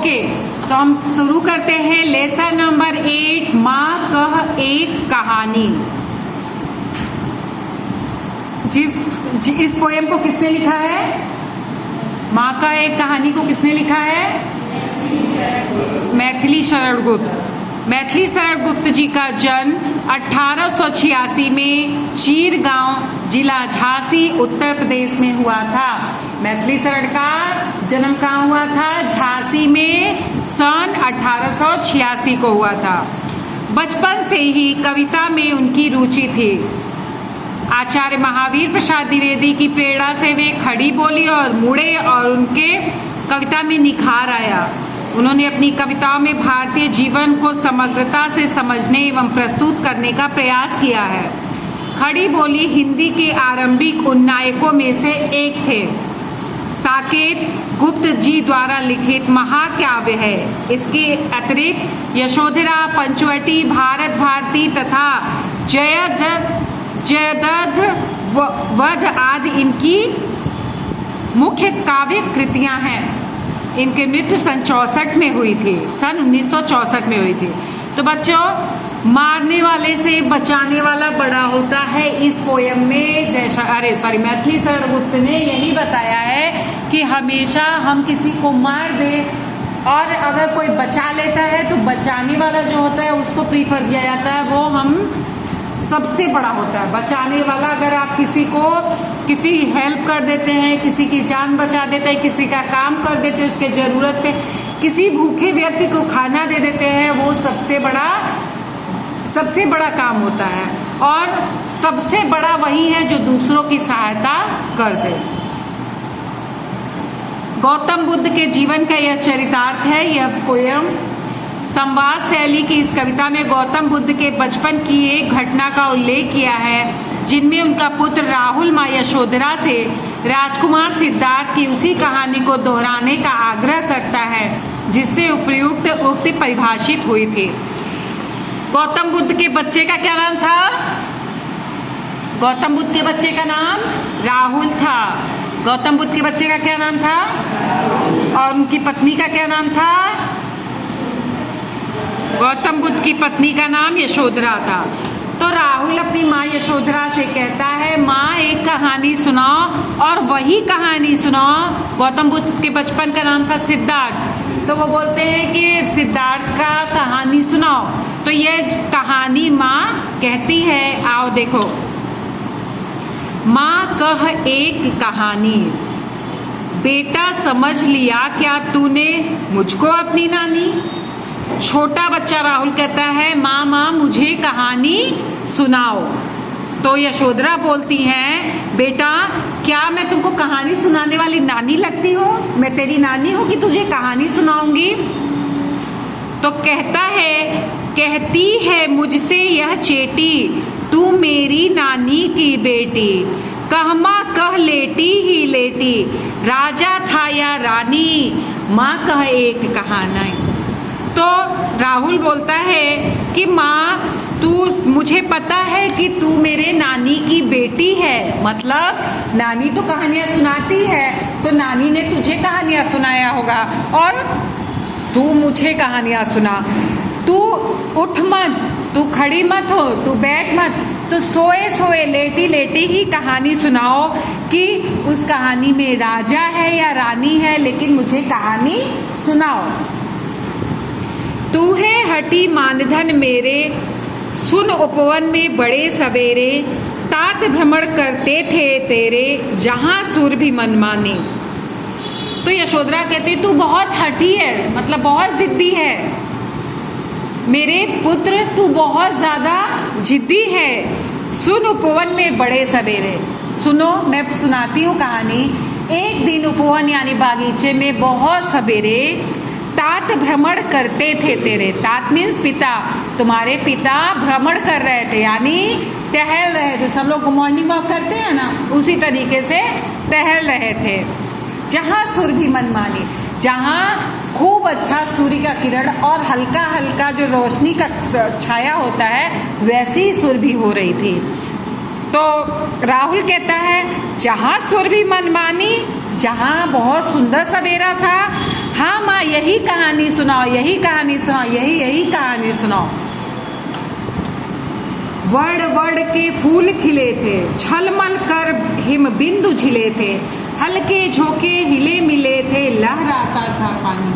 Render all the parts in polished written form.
Okay, तो हम शुरू करते हैं लेसन नंबर 8, माँ कह एक कहानी। इस पोएम को किसने लिखा है? माँ का एक कहानी को किसने लिखा है? मैथिली शरण गुप्त। मैथिली शरण गुप्त जी का जन्म 1886 में चीरगांव, जिला झांसी, उत्तर प्रदेश में हुआ था। मैथिली शरण का जन्म कहाँ हुआ था? झांसी में सन 1886 को हुआ था। बचपन से ही कविता में उनकी रुचि थी। आचार्य महावीर प्रसाद द्विवेदी की प्रेरणा से वे खड़ी बोली और मुड़े और उनके कविता में निखार आया। उन्होंने अपनी कविताओं में भारतीय जीवन को समग्रता से समझने एवं प्रस्तुत करने का प्रयास किया है। खड़ी बोली हिंदी के आरंभिक उन्नायकों में से एक थे। साकेत गुप्त जी द्वारा लिखित महाकाव्य है। इसके अतिरिक्त यशोधरा, पंचवटी, भारत भारती तथा जयद्रथ वध आदि इनकी मुख्य काव्य कृतियां हैं। इनकी मृत्यु सन 64 में हुई थी, सन 1964 में हुई थी। तो बच्चों, मारने वाले से बचाने वाला बड़ा होता है। इस पोयम में मैथिली शरण गुप्त ने यही बताया है कि हमेशा हम किसी को मार दे और अगर कोई बचा लेता है तो बचाने वाला जो होता है उसको प्रीफर दिया जाता है, वो हम सबसे बड़ा होता है। बचाने वाला, अगर आप किसी को किसी हेल्प कर देते हैं, किसी की जान बचा देते हैं, किसी का काम कर देते हैं, उसके जरूरत पे किसी भूखे व्यक्ति को खाना दे देते हैं, वो सबसे बड़ा काम होता है। और सबसे बड़ा वही है जो दूसरों की सहायता कर दे। गौतम बुद्ध के जीवन का यह चरितार्थ है। यह पोयम संवाद शैली की इस कविता में गौतम बुद्ध के बचपन की एक घटना का उल्लेख किया है, जिनमें उनका पुत्र राहुल माँ यशोधरा से राजकुमार सिद्धार्थ की उसी कहानी को दोहराने का आग्रह करता है जिससे उपयुक्त उक्ति परिभाषित हुई थी। गौतम बुद्ध के बच्चे का क्या नाम था? गौतम बुद्ध के बच्चे का नाम राहुल था। गौतम बुद्ध के बच्चे का क्या नाम था? और उनकी पत्नी का क्या नाम था? गौतम बुद्ध की पत्नी का नाम यशोधरा था। तो राहुल अपनी माँ यशोधरा से कहता है, माँ एक कहानी सुनाओ, और वही कहानी सुनाओ। गौतम बुद्ध के बचपन का नाम था सिद्धार्थ, तो वो बोलते हैं कि सिद्धार्थ का कहानी सुनाओ। तो ये कहानी माँ कहती है, आओ देखो। माँ कह एक कहानी, बेटा समझ लिया क्या तूने मुझको अपनी नानी? छोटा बच्चा राहुल कहता है, माँ मुझे कहानी सुनाओ। तो यशोधरा बोलती हैं, बेटा क्या मैं तुमको कहानी सुनाने वाली नानी लगती हूँ? मैं तेरी नानी हूँ कि तुझे कहानी सुनाऊंगी? तो कहती है मुझसे यह चेटी, तू मेरी नानी की बेटी। कहमा कह लेटी ही लेटी, राजा था या रानी, माँ कह एक कहानी। तो राहुल बोलता है कि माँ मुझे पता है कि तू मेरे नानी की बेटी है। मतलब नानी तो कहानियां सुनाती है, तो नानी ने तुझे कहानियां सुनाया होगा और तू मुझे कहानियां सुना। तू उठ मत, तू खड़ी मत हो, तू बैठ मत, तो सोए सोए लेटी लेटी ही कहानी सुनाओ कि उस कहानी में राजा है या रानी है, लेकिन मुझे कहानी सुनाओ। तू है हटी मानधन मेरे, सुन उपवन में बड़े सवेरे, तात भ्रमण करते थे तेरे, जहां सुर भी मनमानी। तो यशोधरा कहती, तू बहुत हठी है, मतलब बहुत जिद्दी है मेरे पुत्र, तू बहुत ज्यादा जिद्दी है। सुन उपवन में बड़े सवेरे, सुनो मैं सुनाती हूँ कहानी। एक दिन उपवन यानी बागीचे में बहुत सवेरे तात भ्रमण करते थे तेरे। तात मीन्स पिता, तुम्हारे पिता भ्रमण कर रहे थे, यानी टहल रहे थे। सब लोग मॉर्निंग वॉक करते हैं ना, उसी तरीके से टहल रहे थे। जहाँ सुर भी मनमानी, जहाँ खूब अच्छा सूर्य का किरण और हल्का हल्का जो रोशनी का छाया होता है, वैसी सुर भी हो रही थी। तो राहुल कहता है, जहाँ सुर भी मनमानी, जहाँ बहुत सुंदर सवेरा था, हाँ माँ यही कहानी सुनाओ, यही कहानी सुनाओ, यही कहानी सुनाओ। वड़ वड़ के फूल खिले थे, झलमल कर हिम बिंदु झिले थे, हल्के झोंके हिले मिले थे, लहराता था पानी।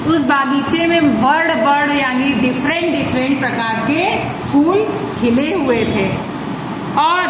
उस बागीचे में वड़ यानी डिफरेंट प्रकार के फूल खिले हुए थे और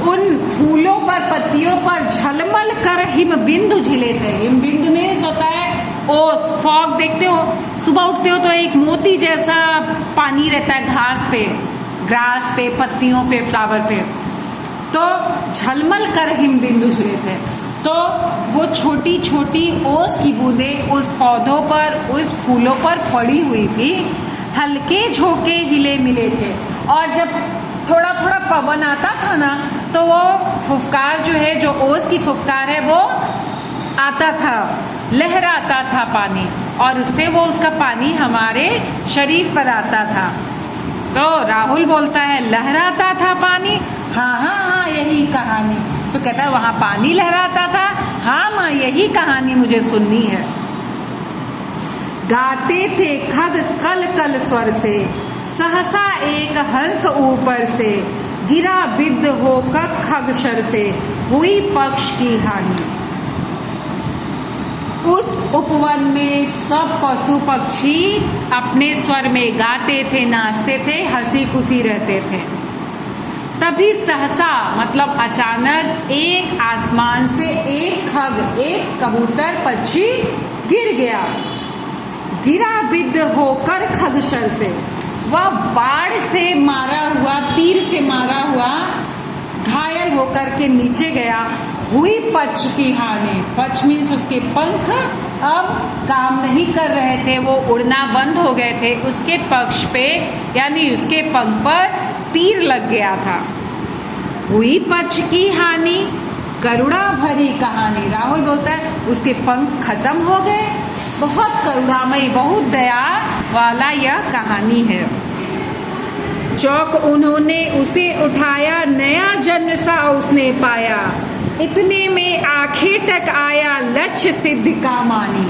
उन फूलों पर, पत्तियों पर झलमल कर हिम बिंदु झिले थे। हिम बिंदु में होता है ओस, फॉग देखते हो, सुबह उठते हो तो एक मोती जैसा पानी रहता है घास पे, ग्रास पे, पत्तियों पे, फ्लावर पे, तो झलमल कर हिम बिंदु झिले थे। तो वो छोटी छोटी ओस की बूंदें उस पौधों पर, उस फूलों पर पड़ी हुई थी, हल्के झोंके हिले मिले थे। और जब थोड़ा थोड़ा पवन आता था ना, तो वो फुफकार जो है, जो ओस की फुफकार है, वो आता था, लहराता था पानी, और उससे वो उसका पानी हमारे शरीर पर आता था। तो राहुल बोलता है लहराता था पानी, हाँ यही कहानी। तो कहता है वहां पानी लहराता था, हाँ माँ यही कहानी मुझे सुननी है। गाते थे खग कल कल स्वर से, सहसा एक हंस ऊपर से, गिरा बिद्ध होकर खग शर से, हुई पक्ष की हानि। उस उपवन में सब पशु पक्षी अपने स्वर में गाते थे, नाचते थे, हंसी खुशी रहते थे। तभी सहसा मतलब अचानक एक आसमान से एक खग, एक कबूतर पक्षी गिर गया। गिरा बिद्ध होकर खगशर से, वह बाढ़ से मारा हुआ, तीर से मारा हुआ घायल होकर के नीचे गया। हुई पक्ष की हानि, पक्ष मीन्स उसके पंख अब काम नहीं कर रहे थे, वो उड़ना बंद हो गए थे। उसके पक्ष पे यानी उसके पंख पर तीर लग गया था। हुई पक्ष की हानि, करुणा भरी कहानी। राहुल बोलता है उसके पंख खत्म हो गए। बहुत करुणामयी, बहुत दया वाला यह कहानी है। चौक उन्होंने उसे उठाया, नया जन्म सा उसने पाया, इतने में आंखें टक आया, लक्ष्य सिद्ध का मानी।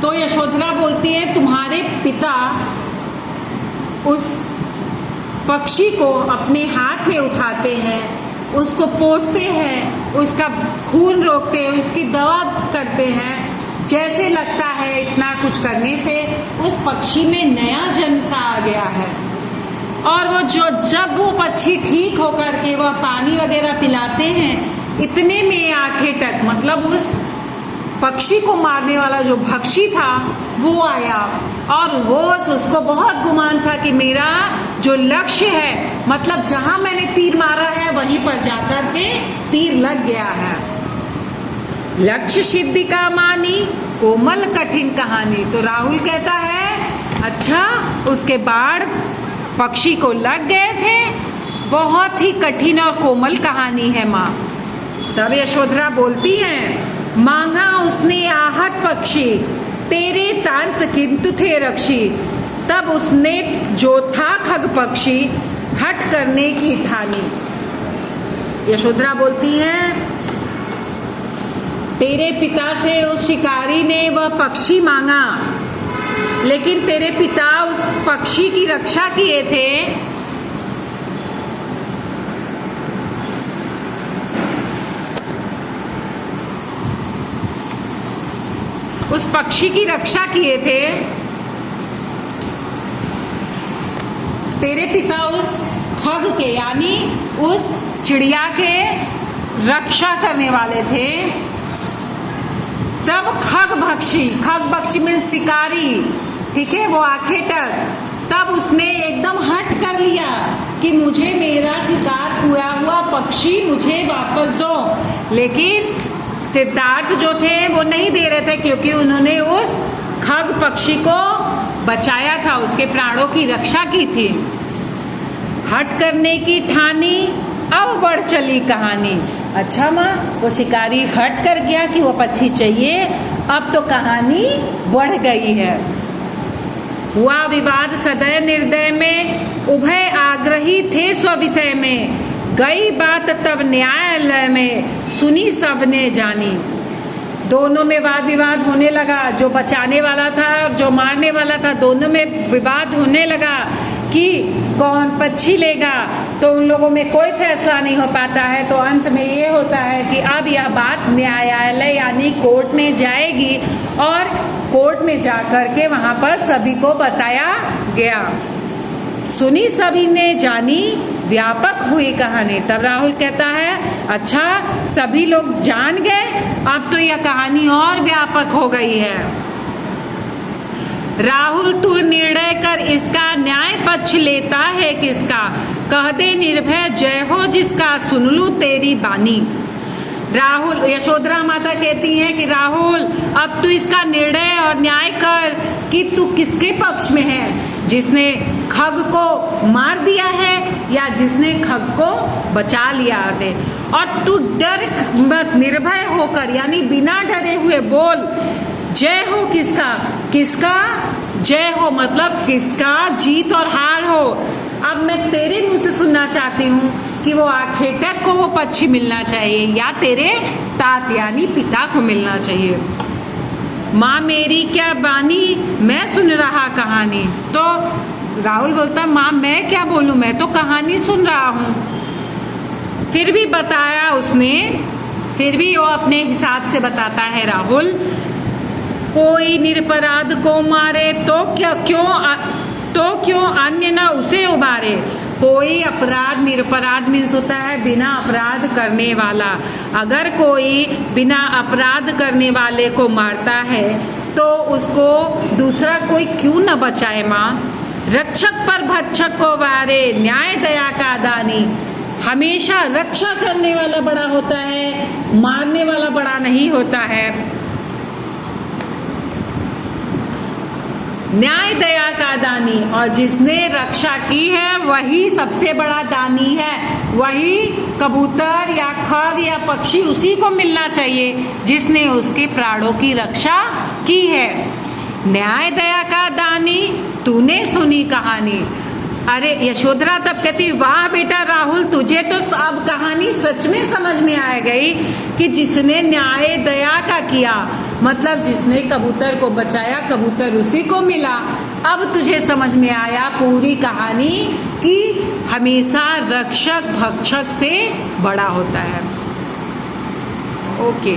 तो यशोधरा बोलती है तुम्हारे पिता उस पक्षी को अपने हाथ में उठाते हैं, उसको पोंछते हैं, उसका खून रोकते हैं, उसकी दवा करते हैं। जैसे लगता है इतना कुछ करने से उस पक्षी में नया जन्म सा आ गया है। और वो जब वो पक्षी ठीक होकर के वह पानी वगैरह पिलाते हैं, इतने में आंखें टक मतलब उस पक्षी को मारने वाला जो भक्षी था वो आया। और वो उसको बहुत गुमान था कि मेरा जो लक्ष्य है, मतलब जहां मैंने तीर मारा है वहीं पर जाकर के तीर लग गया है। लक्ष्य सिद्धि का मानी, कोमल कठिन कहानी। तो राहुल कहता है अच्छा उसके बाढ़ पक्षी को लग गए थे, बहुत ही कठिन और कोमल कहानी है माँ। तब यशोधरा बोलती है मांगा उसने आहत पक्षी, तेरे तांत किंतु थे रक्षी। तब उसने जो था खग पक्षी, हट करने की ठानी। यशोधरा बोलती है तेरे पिता से उस शिकारी ने वह पक्षी मांगा, लेकिन तेरे पिता उस पक्षी की रक्षा किए थे। उस पक्षी की रक्षा किए थे तेरे पिता, उस खग के यानी उस चिड़िया के रक्षा करने वाले थे। तब खग भक्षी में शिकारी, ठीक है, वो आंखें टक, तब उसने एकदम हट कर लिया कि मुझे मेरा शिकार हुआ हुआ पक्षी मुझे वापस दो। लेकिन सिद्धार्थ जो थे वो नहीं दे रहे थे, क्योंकि उन्होंने उस खग पक्षी को बचाया था, उसके प्राणों की रक्षा की थी। हट करने की ठानी, अब बढ़ चली कहानी। अच्छा माँ, वो शिकारी हट कर गया कि वो पक्षी चाहिए, अब तो कहानी बढ़ गई है। हुआ विवाद सदय निर्दय में, उभय आग्रही थे स्वविषय में, गई बात तब न्यायालय में, सुनी सबने जानी। दोनों में वाद विवाद होने लगा। जो बचाने वाला था और जो मारने वाला था, दोनों में विवाद होने लगा कि कौन पक्षी लेगा। तो उन लोगों में कोई फैसला नहीं हो पाता है। तो अंत में ये होता है कि अब यह बात न्यायालय यानी कोर्ट में जाएगी और कोर्ट में जा करके वहां पर सभी को बताया गया। सुनी सभी ने, जानी व्यापक हुई कहानी। तब राहुल कहता है अच्छा, सभी लोग जान गए, अब तो यह कहानी और व्यापक हो गई है। राहुल तू निर्णय कर, इसका न्याय पक्ष लेता है किसका? कह दे निर्भय जय हो जिसका, सुन लूं तेरी बानी। राहुल, यशोधरा माता कहती हैं कि राहुल अब तू इसका निर्णय और न्याय कर कि तू किसके पक्ष में है, जिसने खग को मार दिया है या जिसने खग को बचा लिया है। और तू डर मत, निर्भय होकर यानी बिना डरे हुए बोल, जय हो किसका? किसका जय हो मतलब किसका जीत और हार हो। अब मैं तेरे मुंह से सुनना चाहती हूँ कि वो आखेटक को वो पक्षी मिलना चाहिए या तेरे तात यानी पिता को मिलना चाहिए। माँ मेरी क्या बानी, मैं सुन रहा कहानी। तो राहुल बोलता माँ मैं क्या बोलूं, मैं तो कहानी सुन रहा हूँ। फिर भी बताया उसने, फिर भी वो अपने हिसाब से बताता है राहुल। कोई निरपराध को मारे तो क्यों अन्य न उसे उबारे। कोई अपराध, निरपराध मीन्स होता है बिना अपराध करने वाला। अगर कोई बिना अपराध करने वाले को मारता है तो उसको दूसरा कोई क्यों न बचाए। माँ रक्षक पर भक्षक को वारे, न्याय दया का दानी। हमेशा रक्षा करने वाला बड़ा होता है, मारने वाला बड़ा नहीं होता है। न्याय दया का दानी, और जिसने रक्षा की है वही सबसे बड़ा दानी है। वही कबूतर या खग या पक्षी उसी को मिलना चाहिए जिसने उसके प्राणों की रक्षा की है। न्याय दया का दानी, तूने सुनी कहानी। अरे यशोधरा तब कहती वाह बेटा राहुल, तुझे तो अब कहानी सच में समझ में आ गई कि जिसने न्याय दया का किया मतलब जिसने कबूतर को बचाया, कबूतर उसी को मिला। अब तुझे समझ में आया पूरी कहानी कि हमेशा रक्षक भक्षक से बड़ा होता है। ओके।